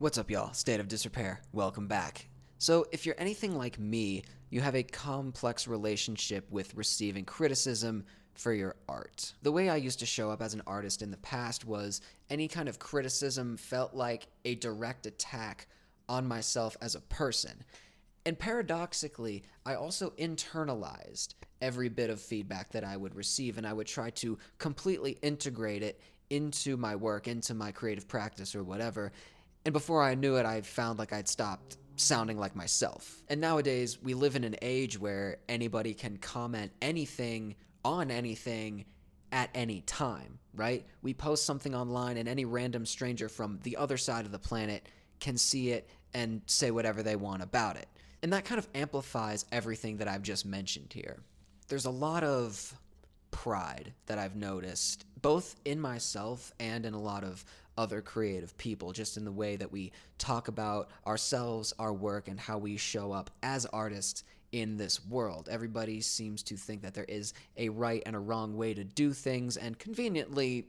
What's up, y'all? State of Disrepair. Welcome back. So, if you're anything like me, you have a complex relationship with receiving criticism for your art. The way I used to show up as an artist in the past was any kind of criticism felt like a direct attack on myself as a person. And paradoxically, I also internalized every bit of feedback that I would receive, and I would try to completely integrate it into my work, into my creative practice, or whatever. And before I knew it, I found like I'd stopped sounding like myself. And nowadays, we live in an age where anybody can comment anything on anything at any time, right? We post something online, and any random stranger from the other side of the planet can see it and say whatever they want about it. And that kind of amplifies everything that I've just mentioned here. There's a lot of pride that I've noticed, both in myself and in a lot of other creative people, just in the way that we talk about ourselves, our work, and how we show up as artists in this world. Everybody seems to think that there is a right and a wrong way to do things, and conveniently,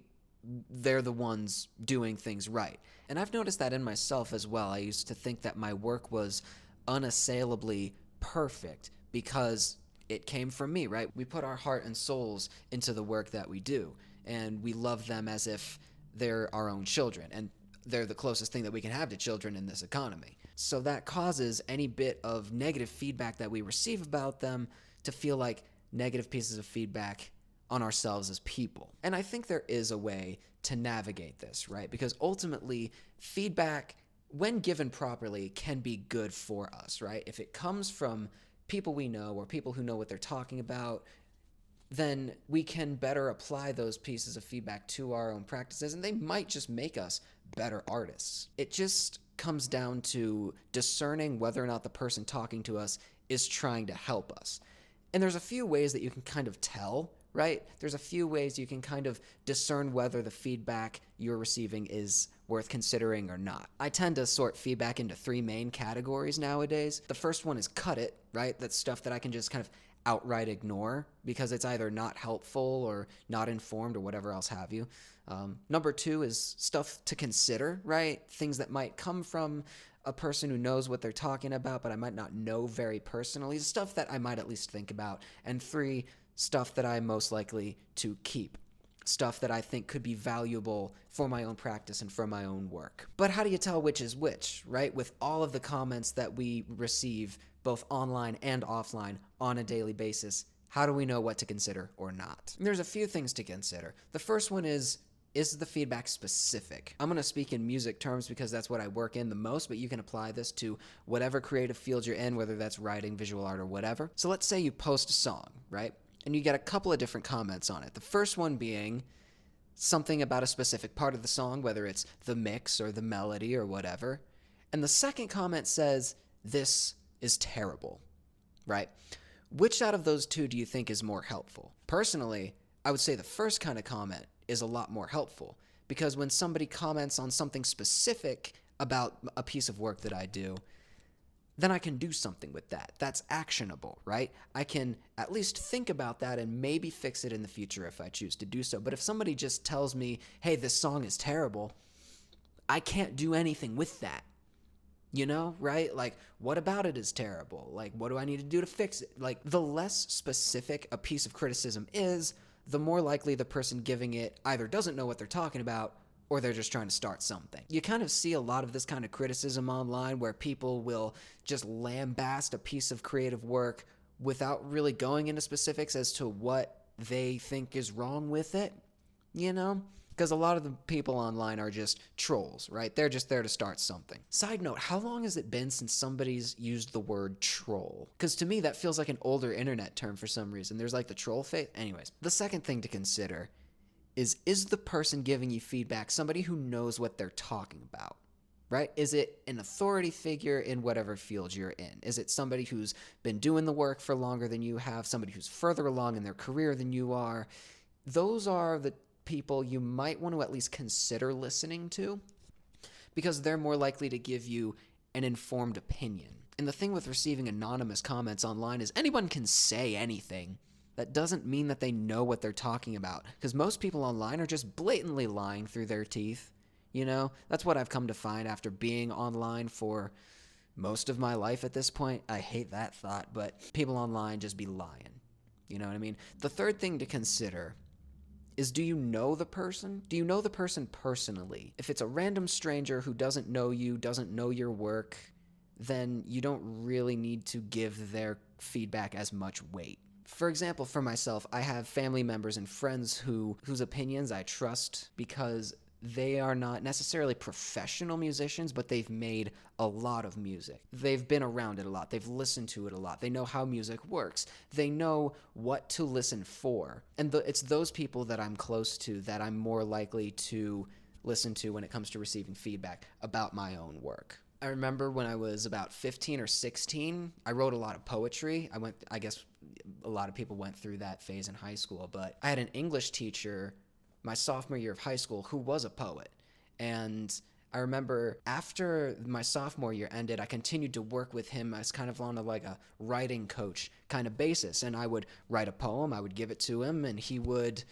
they're the ones doing things right. And I've noticed that in myself as well. I used to think that my work was unassailably perfect because it came from me, right? We put our heart and souls into the work that we do, and we love them as if they're our own children, and they're the closest thing that we can have to children in this economy. So that causes any bit of negative feedback that we receive about them to feel like negative pieces of feedback on ourselves as people. And I think there is a way to navigate this, right? Because ultimately, feedback, when given properly, can be good for us, right? If it comes from people we know or people who know what they're talking about, then we can better apply those pieces of feedback to our own practices, and they might just make us better artists. It just comes down to discerning whether or not the person talking to us is trying to help us. And there's a few ways that you can kind of tell, right? There's a few ways you can kind of discern whether the feedback you're receiving is worth considering or not. I tend to sort feedback into three main categories nowadays. The first one is cut it, right? That's stuff that I can just kind of outright ignore because it's either not helpful or not informed or whatever else have you. Number two is stuff to consider, right? Things that might come from a person who knows what they're talking about, but I might not know very personally. Stuff that I might at least think about. And three, stuff that I'm most likely to keep. Stuff that I think could be valuable for my own practice and for my own work. But how do you tell which is which, right? With all of the comments that we receive, both online and offline, on a daily basis, how do we know what to consider or not? And there's a few things to consider. The first one is the feedback specific? I'm going to speak in music terms because that's what I work in the most, but you can apply this to whatever creative field you're in, whether that's writing, visual art, or whatever. So let's say you post a song, right? And you get a couple of different comments on it. The first one being something about a specific part of the song, whether it's the mix or the melody or whatever. And the second comment says, "This is terrible," right? Which out of those two do you think is more helpful? Personally, I would say the first kind of comment is a lot more helpful, because when somebody comments on something specific about a piece of work that I do, then I can do something with that. That's actionable, right? I can at least think about that and maybe fix it in the future if I choose to do so. But if somebody just tells me, "Hey, this song is terrible," I can't do anything with that. You know, right? Like, what about it is terrible? Like, what do I need to do to fix it? Like, the less specific a piece of criticism is, the more likely the person giving it either doesn't know what they're talking about or they're just trying to start something. You kind of see a lot of this kind of criticism online where people will just lambast a piece of creative work without really going into specifics as to what they think is wrong with it, you know? Because a lot of the people online are just trolls, right? They're just there to start something. Side note, how long has it been since somebody's used the word troll? Because to me, that feels like an older internet term for some reason. There's like the troll phase. Anyways, the second thing to consider is the person giving you feedback somebody who knows what they're talking about, right? Is it an authority figure in whatever field you're in? Is it somebody who's been doing the work for longer than you have, somebody who's further along in their career than you are? Those are the people you might want to at least consider listening to, because they're more likely to give you an informed opinion. And the thing with receiving anonymous comments online is anyone can say anything. That doesn't mean that they know what they're talking about, because most people online are just blatantly lying through their teeth. You know, that's what I've come to find after being online for most of my life at this point. I hate that thought, but people online just be lying. You know what I mean? The third thing to consider is, do you know the person? Do you know the person personally? If it's a random stranger who doesn't know you, doesn't know your work, then you don't really need to give their feedback as much weight. For example, for myself, I have family members and friends whose opinions I trust because they are not necessarily professional musicians, but they've made a lot of music. They've been around it a lot. They've listened to it a lot. They know how music works. They know what to listen for. And it's those people that I'm close to that I'm more likely to listen to when it comes to receiving feedback about my own work. I remember when I was about 15 or 16, I wrote a lot of poetry. I guess a lot of people went through that phase in high school, but I had an English teacher my sophomore year of high school who was a poet. And I remember after my sophomore year ended, I continued to work with him as kind of on a writing coach kind of basis. And I would write a poem, I would give it to him, and he would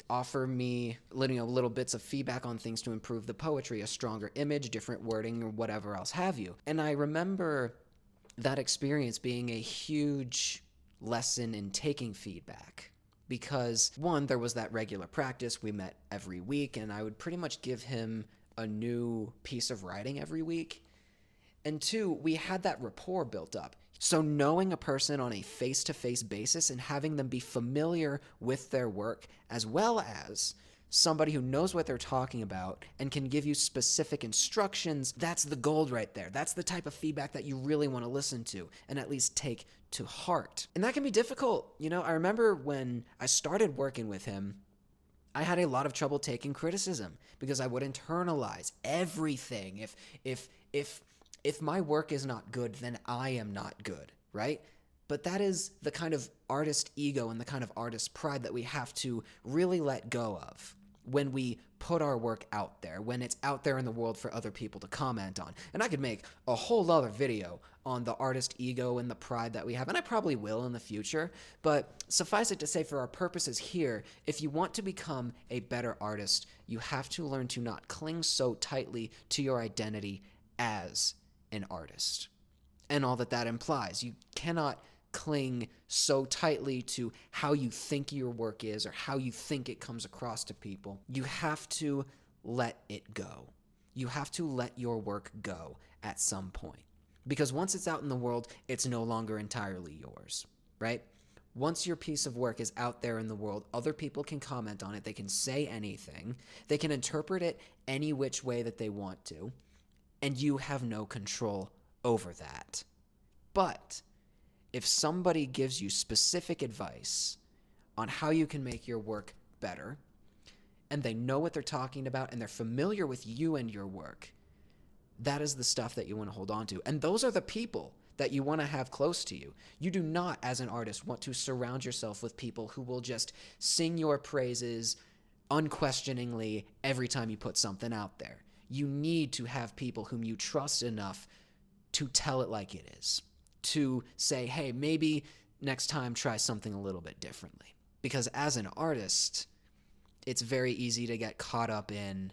offer me little bits of feedback on things to improve the poetry, a stronger image, different wording, or whatever else have you. And I remember that experience being a huge lesson in taking feedback. Because one, there was that regular practice. We met every week, and I would pretty much give him a new piece of writing every week. And two, we had that rapport built up. So knowing a person on a face-to-face basis and having them be familiar with their work, as well as somebody who knows what they're talking about and can give you specific instructions, that's the gold right there. That's the type of feedback that you really want to listen to and at least take to heart. And that can be difficult. You know, I remember when I started working with him, I had a lot of trouble taking criticism because I would internalize everything. If my work is not good, then I am not good, right? But that is the kind of artist ego and the kind of artist pride that we have to really let go of when we put our work out there, when it's out there in the world for other people to comment on. And I could make a whole other video on the artist ego and the pride that we have, and I probably will in the future, but suffice it to say, for our purposes here, if you want to become a better artist, you have to learn to not cling so tightly to your identity as an artist and all that implies. You cannot cling so tightly to how you think your work is or how you think it comes across to people. You have to let it go. You have to let your work go at some point. Because once it's out in the world, it's no longer entirely yours, right? Once your piece of work is out there in the world, other people can comment on it. They can say anything. They can interpret it any which way that they want to. And you have no control over that. But if somebody gives you specific advice on how you can make your work better, and they know what they're talking about, and they're familiar with you and your work, that is the stuff that you want to hold on to. And those are the people that you want to have close to you. You do not, as an artist, want to surround yourself with people who will just sing your praises unquestioningly every time you put something out there. You need to have people whom you trust enough to tell it like it is, to say, hey, maybe next time try something a little bit differently. Because as an artist, it's very easy to get caught up in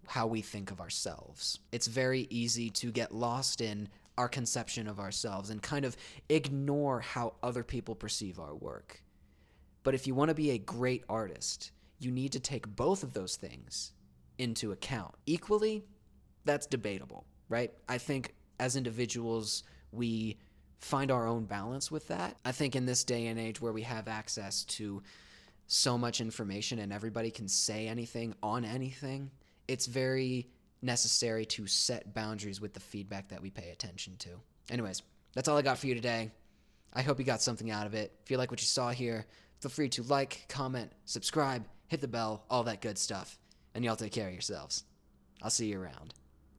how we think of ourselves. It's very easy to get lost in our conception of ourselves and kind of ignore how other people perceive our work. But if you want to be a great artist, you need to take both of those things into account. Equally, that's debatable, right? I think as individuals, we find our own balance with that. I think in this day and age where we have access to so much information and everybody can say anything on anything, it's very necessary to set boundaries with the feedback that we pay attention to. Anyways, that's all I got for you today. I hope you got something out of it. If you like what you saw here, feel free to like, comment, subscribe, hit the bell, all that good stuff. And y'all take care of yourselves. I'll see you around.